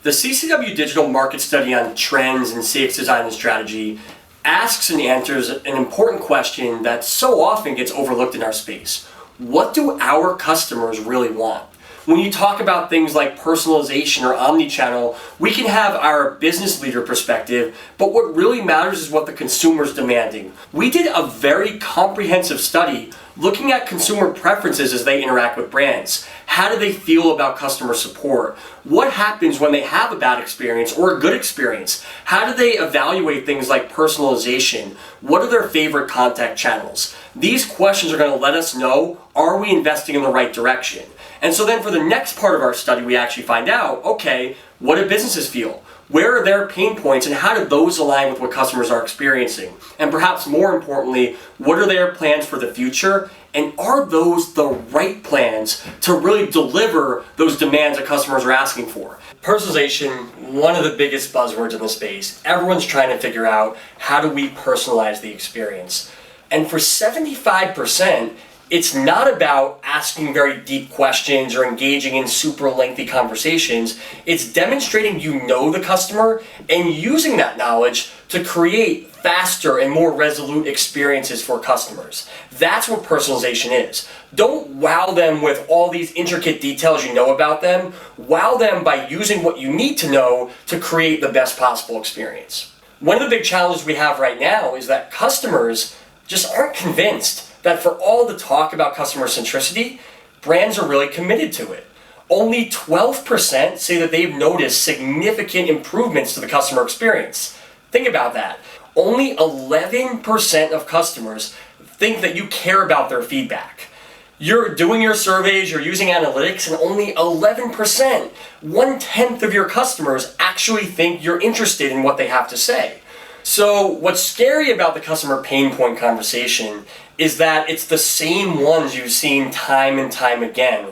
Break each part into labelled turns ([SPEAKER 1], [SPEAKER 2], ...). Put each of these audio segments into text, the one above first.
[SPEAKER 1] The CCW Digital Market Study on Trends in CX Design and Strategy asks and answers an important question that so often gets overlooked in our space. What do our customers really want? When you talk about things like personalization or omnichannel, we can have our business leader perspective, but what really matters is what the consumer is demanding. We did a very comprehensive study looking at consumer preferences as they interact with brands. How do they feel about customer support? What happens when they have a bad experience or a good experience? How do they evaluate things like personalization? What are their favorite contact channels? These questions are going to let us know, are we investing in the right direction? And so then for the next part of our study, we actually find out, okay, what do businesses feel? Where are their pain points and how do those align with what customers are experiencing? And perhaps more importantly, what are their plans for the future? And are those the right plans to really deliver those demands that customers are asking for? Personalization, one of the biggest buzzwords in the space. Everyone's trying to figure out, how do we personalize the experience? And for 75%, it's not about asking very deep questions or engaging in super lengthy conversations. It's demonstrating you know the customer and using that knowledge to create faster and more resolute experiences for customers. That's what personalization is. Don't wow them with all these intricate details you know about them. Wow them by using what you need to know to create the best possible experience. One of the big challenges we have right now is that customers just aren't convinced that for all the talk about customer centricity, brands are really committed to it. Only 12% say that they've noticed significant improvements to the customer experience. Think about that. Only 11% of customers think that you care about their feedback. You're doing your surveys, you're using analytics, and only 11%, 1/10 of your customers actually think you're interested in what they have to say. So what's scary about the customer pain point conversation is that it's the same ones you've seen time and time again.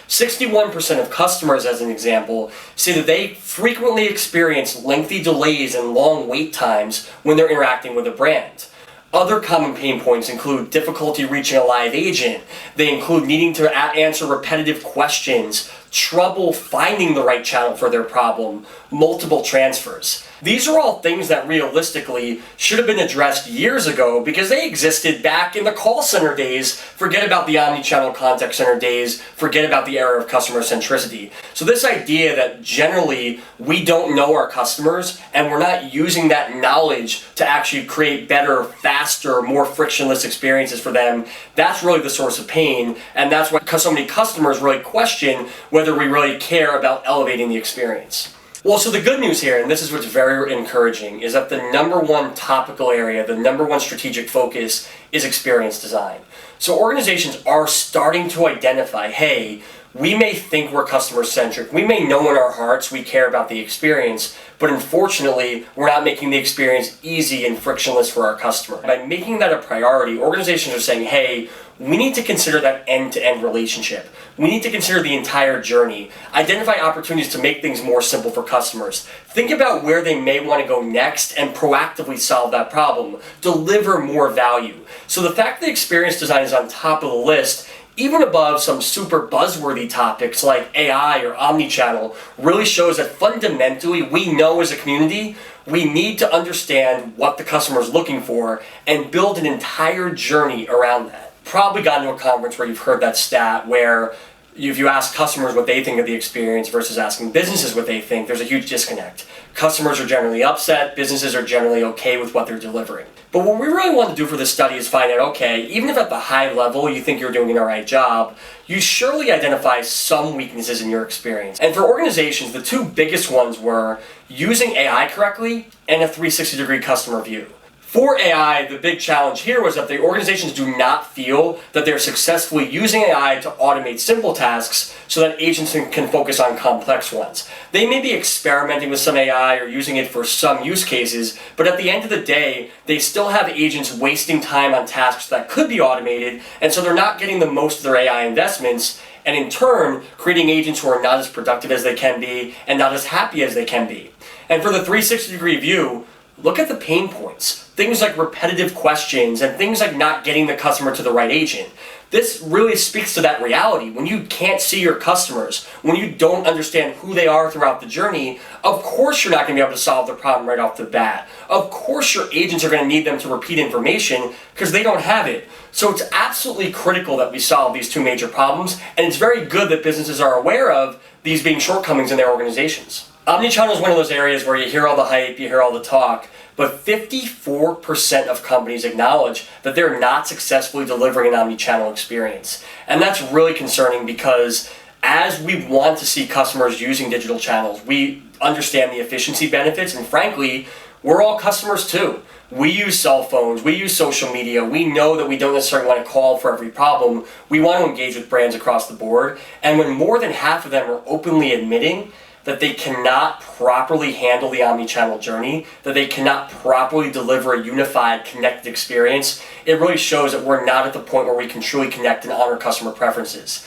[SPEAKER 1] 61% of customers, as an example, say that they frequently experience lengthy delays and long wait times when they're interacting with a brand. Other common pain points include difficulty reaching a live agent. They include needing to answer repetitive questions, trouble finding the right channel for their problem, multiple transfers. These are all things that realistically should have been addressed years ago because they existed back in the call center days. Forget about the omnichannel contact center days. Forget about the era of customer centricity. So this idea that generally we don't know our customers and we're not using that knowledge to actually create better, faster, more frictionless experiences for them, that's really the source of pain. And that's why so many customers really question whether we really care about elevating the experience. Well, so the good news here, and this is what's very encouraging, is that the number one topical area, the number one strategic focus is experience design. So organizations are starting to identify, hey, we may think we're customer-centric, we may know in our hearts we care about the experience, but unfortunately, we're not making the experience easy and frictionless for our customer. By making that a priority, organizations are saying, hey, we need to consider that end-to-end relationship. We need to consider the entire journey, identify opportunities to make things more simple for customers. Think about where they may want to go next and proactively solve that problem, deliver more value. So the fact that experience design is on top of the list, even above some super buzzworthy topics like AI or omnichannel, really shows that fundamentally we know as a community we need to understand what the customer is looking for and build an entire journey around that. Probably gotten to a conference where you've heard that stat where if you ask customers what they think of the experience versus asking businesses what they think, there's a huge disconnect. Customers are generally upset, businesses are generally okay with what they're delivering. But what we really want to do for this study is find out, okay, even if at the high level you think you're doing an alright job, you surely identify some weaknesses in your experience. And for organizations, the two biggest ones were using AI correctly and a 360-degree customer view. For AI, the big challenge here was that the organizations do not feel that they're successfully using AI to automate simple tasks so that agents can focus on complex ones. They may be experimenting with some AI or using it for some use cases, but at the end of the day, they still have agents wasting time on tasks that could be automated, and so they're not getting the most of their AI investments, and in turn, creating agents who are not as productive as they can be and not as happy as they can be. And for the 360-degree view, look at the pain points. Things like repetitive questions and things like not getting the customer to the right agent. This really speaks to that reality. When you can't see your customers, when you don't understand who they are throughout the journey, of course you're not going to be able to solve the problem right off the bat. Of course your agents are going to need them to repeat information because they don't have it. So it's absolutely critical that we solve these two major problems, and it's very good that businesses are aware of these being shortcomings in their organizations. Omnichannel is one of those areas where you hear all the hype, you hear all the talk, but 54% of companies acknowledge that they're not successfully delivering an omnichannel experience. And that's really concerning because as we want to see customers using digital channels, we understand the efficiency benefits, and frankly, we're all customers too. We use cell phones, we use social media, we know that we don't necessarily want to call for every problem. We want to engage with brands across the board, and when more than half of them are openly admitting that they cannot properly handle the omnichannel journey, that they cannot properly deliver a unified, connected experience, it really shows that we're not at the point where we can truly connect and honor customer preferences.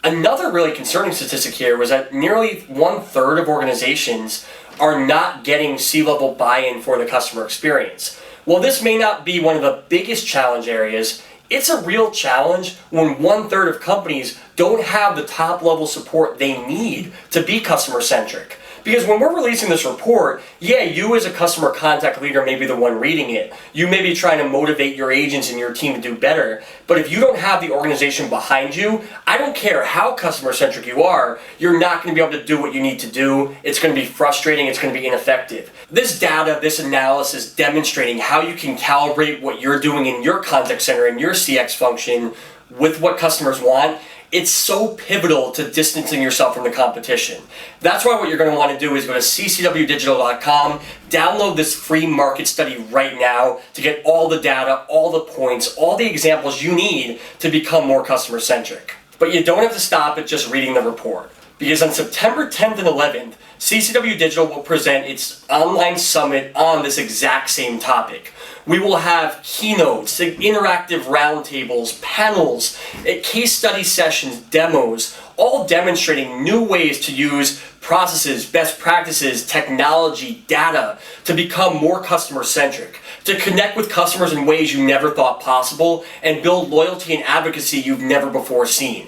[SPEAKER 1] Another really concerning statistic here was that nearly 1/3 of organizations are not getting C-level buy-in for the customer experience. While this may not be one of the biggest challenge areas, it's a real challenge when 1/3 of companies don't have the top level support they need to be customer centric. Because when we're releasing this report, yeah, you as a customer contact leader may be the one reading it. You may be trying to motivate your agents and your team to do better. But if you don't have the organization behind you, I don't care how customer centric you are, you're not going to be able to do what you need to do. It's going to be frustrating, it's going to be ineffective. This data, this analysis demonstrating how you can calibrate what you're doing in your contact center and your CX function with what customers want, it's so pivotal to distancing yourself from the competition. That's why what you're going to want to do is go to ccwdigital.com, download this free market study right now to get all the data, all the points, all the examples you need to become more customer centric. But you don't have to stop at just reading the report, because on September 10th and 11th, CCW Digital will present its online summit on this exact same topic. We will have keynotes, interactive roundtables, panels, case study sessions, demos, all demonstrating new ways to use processes, best practices, technology, data to become more customer centric, to connect with customers in ways you never thought possible, and build loyalty and advocacy you've never before seen.